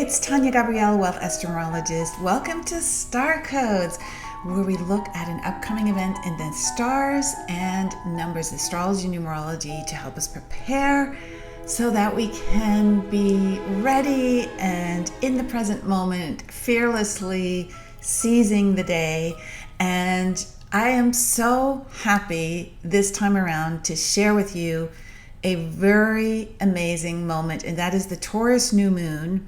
It's Tania Gabrielle, Wealth Astro-Numerologist. Welcome to Star Codes, where we look at an upcoming event in the stars and numbers, Astrology Numerology, to help us prepare so that we can be ready and in the present moment, fearlessly seizing the day. And I am so happy this time around to share with you a very amazing moment, and that is the Taurus new moon.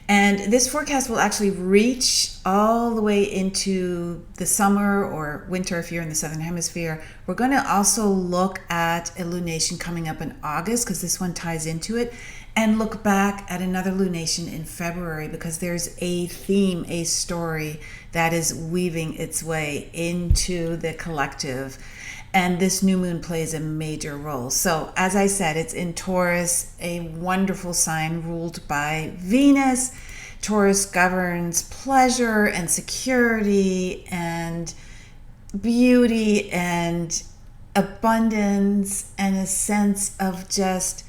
And this forecast will actually reach all the way into the summer or winter if you're in the Southern Hemisphere. We're going to also look at a lunation coming up in August, because this one ties into it, and look back at another lunation in February, because there's a theme, a story that is weaving its way into the collective. And this new moon plays a major role. So as I said, it's in Taurus, a wonderful sign ruled by Venus. Taurus governs pleasure and security and beauty and abundance and a sense of just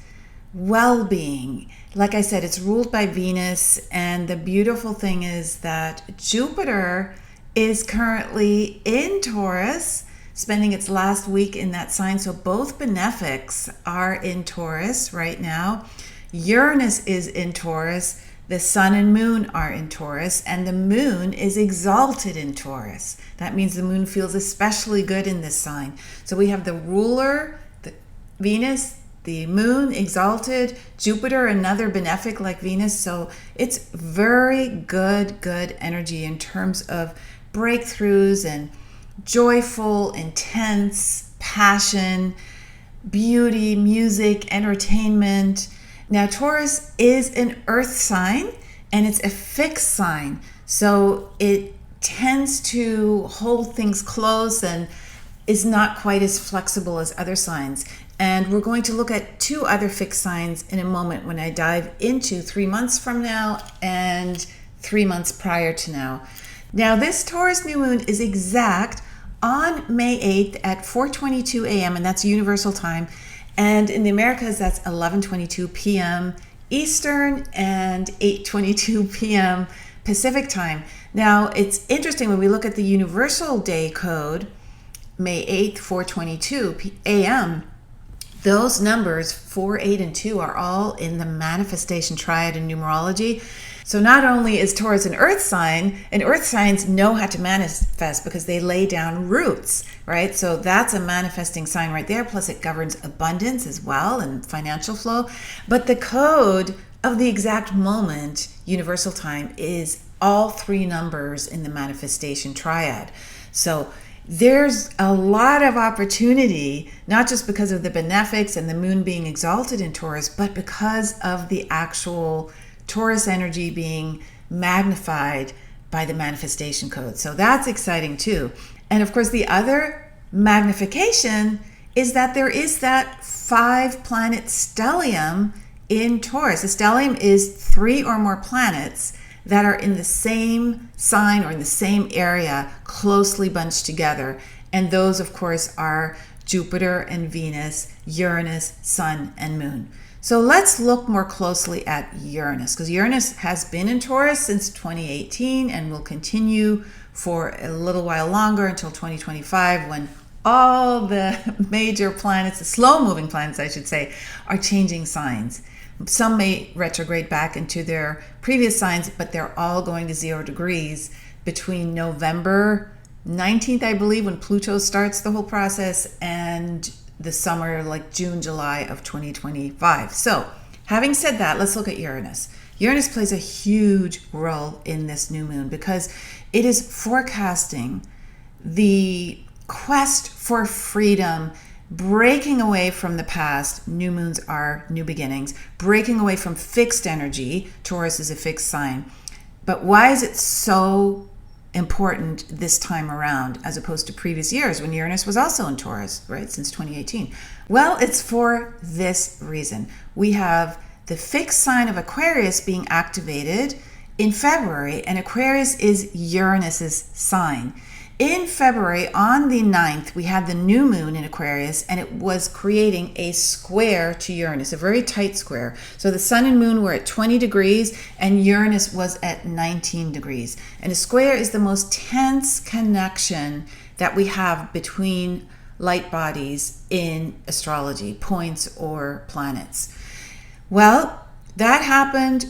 well-being. Like I said, it's ruled by Venus, and the beautiful thing is that Jupiter is currently in Taurus, spending its last week in that sign. So both benefics are in Taurus right now. Uranus is in Taurus. The sun and moon are in Taurus, and the moon is exalted in Taurus. That means the moon feels especially good in this sign. So we have the ruler, the Venus, the moon exalted, Jupiter, another benefic like Venus. So it's very good energy in terms of breakthroughs and joyful, intense passion, beauty, music, entertainment. Now, Taurus is an earth sign, and it's a fixed sign. So it tends to hold things close and is not quite as flexible as other signs. And we're going to look at two other fixed signs in a moment when I dive into 3 months from now and 3 months prior to now. Now, this Taurus new moon is exact on May 8th at 4:22 a.m., and that's universal time. And in the Americas, that's 11:22 p.m. Eastern and 8:22 p.m. Pacific time. Now, it's interesting when we look at the universal day code, May 8th, 4:22 a.m., those numbers, 4, 8, and 2, are all in the manifestation triad in numerology. So not only is Taurus an earth sign, and earth signs know how to manifest because they lay down roots, right? So that's a manifesting sign right there. Plus it governs abundance as well and financial flow. But the code of the exact moment, universal time, is all three numbers in the manifestation triad. So there's a lot of opportunity, not just because of the benefics and the moon being exalted in Taurus, but because of the actual Taurus energy being magnified by the manifestation code. So that's exciting too. And of course, the other magnification is that there is that 5-planet stellium in Taurus. A stellium is 3 or more planets that are in the same sign or in the same area, closely bunched together. And those, of course, are Jupiter and Venus, Uranus, Sun, and Moon. So let's look more closely at Uranus, because Uranus has been in Taurus since 2018 and will continue for a little while longer until 2025, when all the major planets, the slow-moving planets, I should say, are changing signs. Some may retrograde back into their previous signs, but they're all going to 0 degrees between November 19th, I believe, when Pluto starts the whole process, and the summer, like June, July of 2025. So having said that, let's look at Uranus. Uranus plays a huge role in this new moon because it is forecasting the quest for freedom, breaking away from the past. New moons are new beginnings, breaking away from fixed energy. Taurus is a fixed sign. But why is it so important this time around as opposed to previous years when Uranus was also in Taurus, right, since 2018? Well, it's for this reason. We have the fixed sign of Aquarius being activated in February, and Aquarius is Uranus's sign. In February, on the 9th, we had the new moon in Aquarius, and it was creating a square to Uranus, a very tight square. So the sun and moon were at 20 degrees, and Uranus was at 19 degrees. And a square is the most tense connection that we have between light bodies in astrology, points or planets. Well, that happened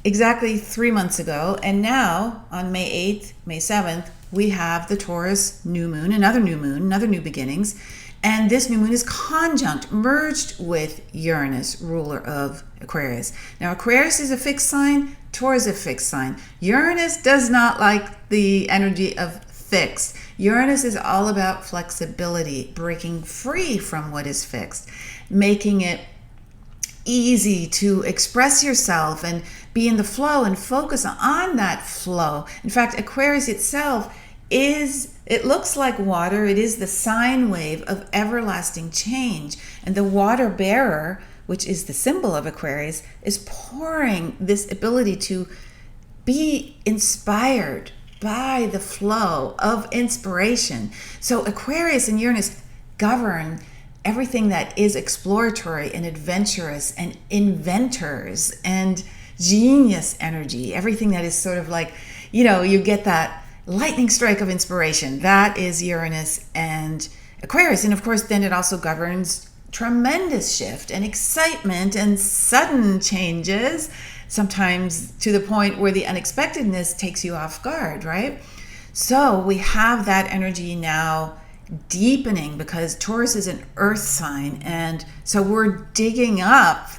exactly 3 months ago, and now on May 8th, May 7th, we have the Taurus new moon, another new beginnings, and this new moon is conjunct, merged with Uranus, ruler of Aquarius. Now, Aquarius is a fixed sign, Taurus is a fixed sign. Uranus does not like the energy of fixed. Uranus is all about flexibility, breaking free from what is fixed, making it easy to express yourself and be in the flow and focus on that flow. In fact, Aquarius itself it looks like water. It is the sine wave of everlasting change. And the water bearer, which is the symbol of Aquarius, is pouring this ability to be inspired by the flow of inspiration. So Aquarius and Uranus govern everything that is exploratory and adventurous and inventors and genius energy, everything that is sort of like, you get that lightning strike of inspiration. That is Uranus and Aquarius. And of course, then it also governs tremendous shift and excitement and sudden changes, sometimes to the point where the unexpectedness takes you off guard, right? So we have that energy now deepening because Taurus is an earth sign. And so we're digging up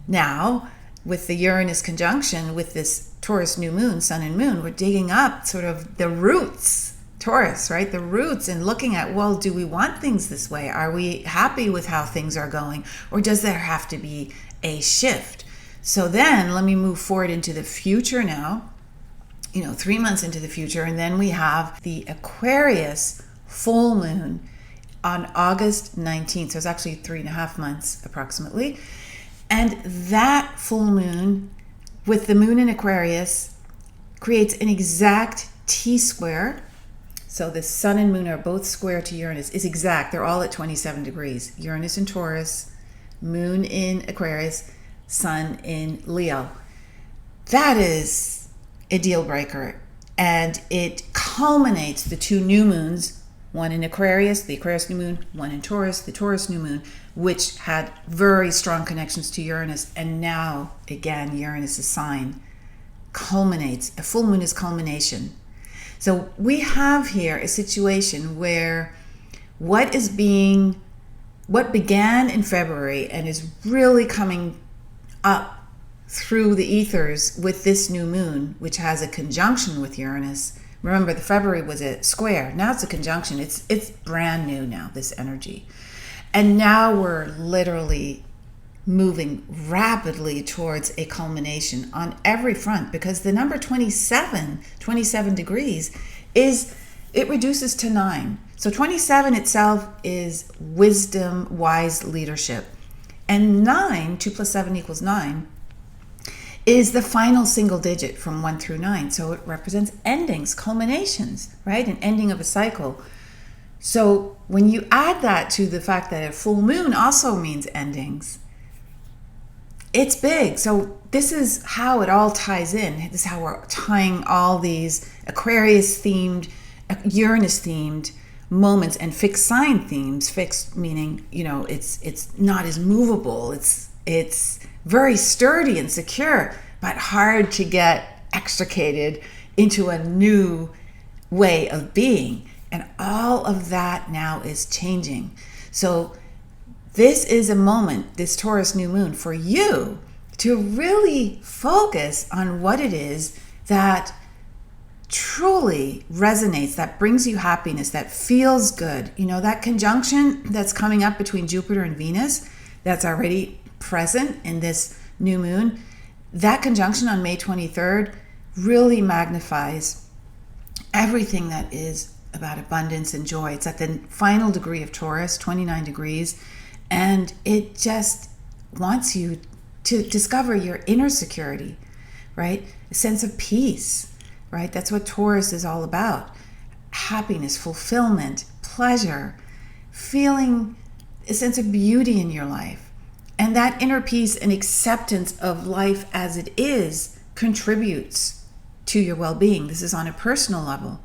now with the Uranus conjunction with this Taurus new moon, sun and moon. We're digging up sort of the roots, Taurus, right? The roots, and looking at, well, do we want things this way? Are we happy with how things are going? Or does there have to be a shift? So then let me move forward into the future now, 3 months into the future. And then we have the Aquarius full moon on August 19th. So it's actually 3.5 months approximately. And that full moon with the moon in Aquarius creates an exact T-square. So the sun and moon are both square to Uranus. It's exact. They're all at 27 degrees. Uranus in Taurus, moon in Aquarius, sun in Leo. That is a deal breaker. And it culminates the two new moons, one in Aquarius, the Aquarius new moon, one in Taurus, the Taurus new moon, which had very strong connections to Uranus. And now, again, Uranus' sign culminates. A full moon is culmination. So we have here a situation where what began in February and is really coming up through the ethers with this new moon, which has a conjunction with Uranus. Remember, the February was a square. Now it's a conjunction. It's brand new now, this energy. And now we're literally moving rapidly towards a culmination on every front, because the number 27 degrees it reduces to 9. So 27 itself is wisdom, wise leadership. And 9, 2 plus 7 equals 9, is the final single digit from 1 through 9. So it represents endings, culminations, right? An ending of a cycle. So when you add that to the fact that a full moon also means endings, it's big. So this is how it all ties in. This is how we're tying all these Aquarius-themed, Uranus-themed moments and fixed sign themes. Fixed meaning, it's not as movable. It's very sturdy and secure, but hard to get extricated into a new way of being. And all of that now is changing. So this is a moment, this Taurus new moon, for you to really focus on what it is that truly resonates, that brings you happiness, that feels good. That conjunction that's coming up between Jupiter and Venus, that's already present in this new moon, that conjunction on May 23rd really magnifies everything that is about abundance and joy. It's at the final degree of Taurus, 29 degrees, and it just wants you to discover your inner security, right? A sense of peace, right? That's what Taurus is all about. happiness, fulfillment, pleasure, feeling a sense of beauty in your life. And that inner peace and acceptance of life as it is contributes to your well-being. This is on a personal level.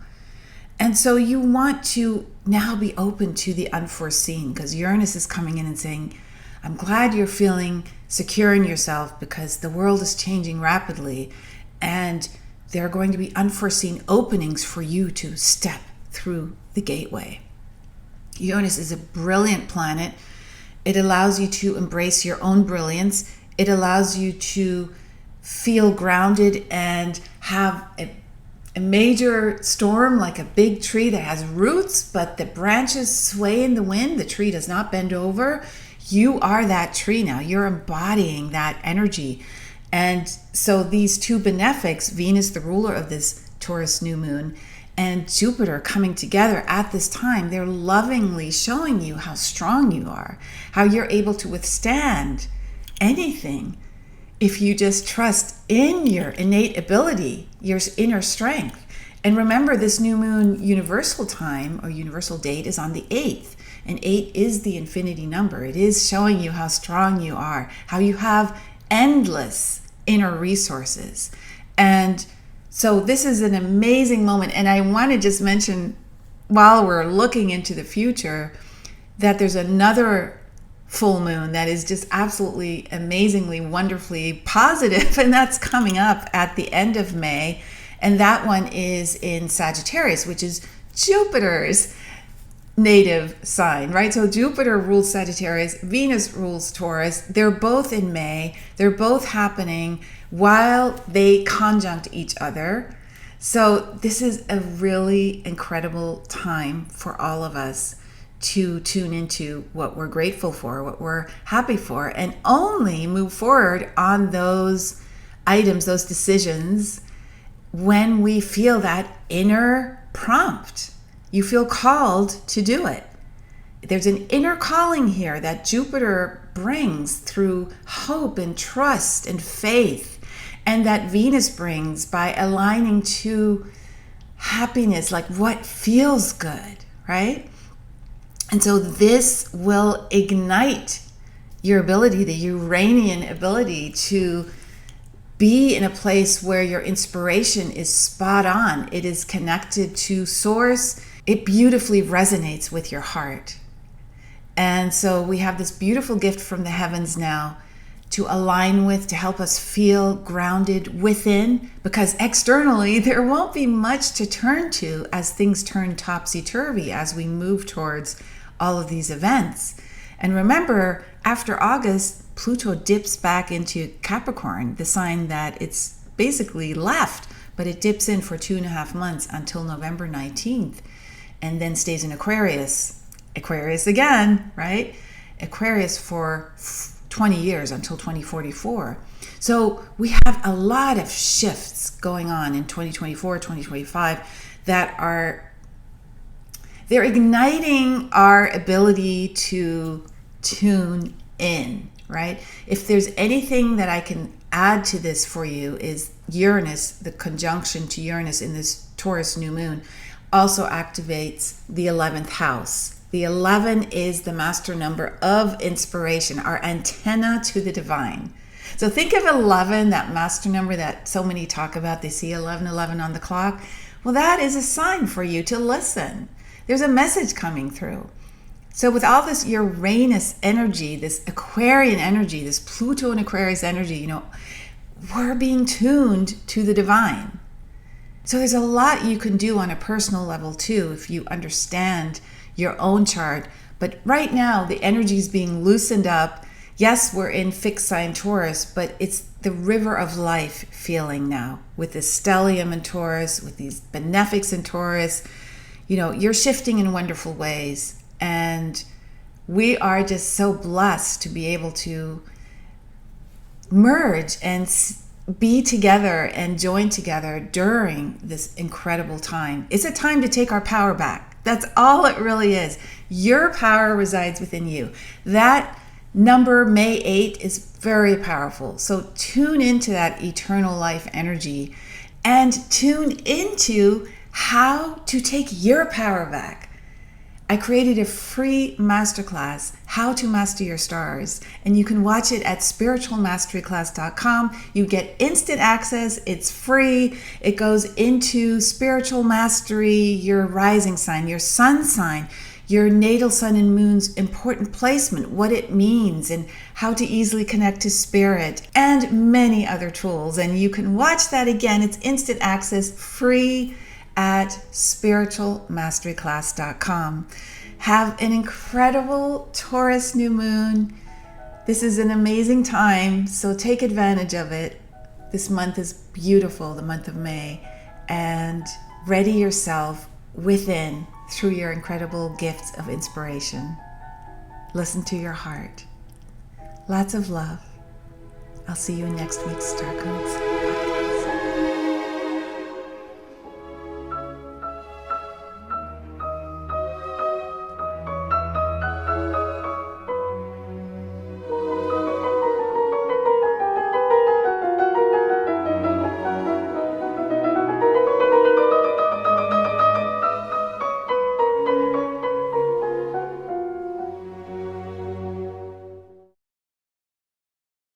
And so you want to now be open to the unforeseen, because Uranus is coming in and saying, I'm glad you're feeling secure in yourself because the world is changing rapidly and there are going to be unforeseen openings for you to step through the gateway. Uranus is a brilliant planet. It allows you to embrace your own brilliance. It allows you to feel grounded and have a major storm, like a big tree that has roots, but the branches sway in the wind. The tree does not bend over. You are that tree now. You're embodying that energy. And so these two benefics, Venus, the ruler of this Taurus new moon, and Jupiter coming together at this time, they're lovingly showing you how strong you are, how you're able to withstand anything if you just trust in your innate ability, your inner strength. And remember, this new moon universal time or universal date is on the 8th. And 8 is the infinity number. It is showing you how strong you are, how you have endless inner resources. And so this is an amazing moment. And I want to just mention, while we're looking into the future, that there's another full moon that is just absolutely amazingly, wonderfully positive. And that's coming up at the end of May. And that one is in Sagittarius, which is Jupiter's native sign, right? So Jupiter rules Sagittarius, Venus rules Taurus. They're both in May. They're both happening while they conjunct each other. So this is a really incredible time for all of us to tune into what we're grateful for, what we're happy for, and only move forward on those items, those decisions, when we feel that inner prompt. You feel called to do it. There's an inner calling here that Jupiter brings through hope and trust and faith, and that Venus brings by aligning to happiness, like what feels good, right? And so this will ignite your ability, the Uranian ability, to be in a place where your inspiration is spot on. It is connected to source. It beautifully resonates with your heart. And so we have this beautiful gift from the heavens now to align with, to help us feel grounded within, because externally there won't be much to turn to as things turn topsy-turvy as we move towards all of these events. And remember, after August, Pluto dips back into Capricorn, the sign that it's basically left, but it dips in for 2.5 months until November 19th. And then stays in Aquarius. Aquarius again, right? Aquarius for 20 years until 2044. So we have a lot of shifts going on in 2024, 2025 that they're igniting our ability to tune in, right? If there's anything that I can add to this for you is Uranus, the conjunction to Uranus in this Taurus new moon, also activates the 11th house. The 11 is the master number of inspiration, our antenna to the divine. So think of 11, that master number that so many talk about. They see 11:11 on the clock. Well, that is a sign for you to listen. There's a message coming through. So with all this Uranus energy, this Aquarian energy, this Pluto and Aquarius energy, we're being tuned to the divine. So there's a lot you can do on a personal level too if you understand your own chart. But right now the energy is being loosened up. Yes, we're in fixed sign Taurus, but it's the river of life feeling now with the stellium in Taurus, with these benefics in Taurus. You're shifting in wonderful ways. And we are just so blessed to be able to merge and be together and join together during this incredible time. It's a time to take our power back. That's all it really is. Your power resides within you. That number, May 8, is very powerful. So tune into that eternal life energy and tune into how to take your power back. I created a free masterclass, How to Master Your Stars, and you can watch it at spiritualmasteryclass.com. You get instant access. It's free. It goes into spiritual mastery, your rising sign, your sun sign, your natal sun and moon's important placement, what it means, and how to easily connect to spirit, and many other tools. And you can watch that again. It's instant access, free, at spiritualmasteryclass.com. Have an incredible Taurus new moon. This is an amazing time, so take advantage of it. This month is beautiful, the month of May, and ready yourself within through your incredible gifts of inspiration. Listen to your heart. Lots of love. I'll see you in next week's Star Codes podcast.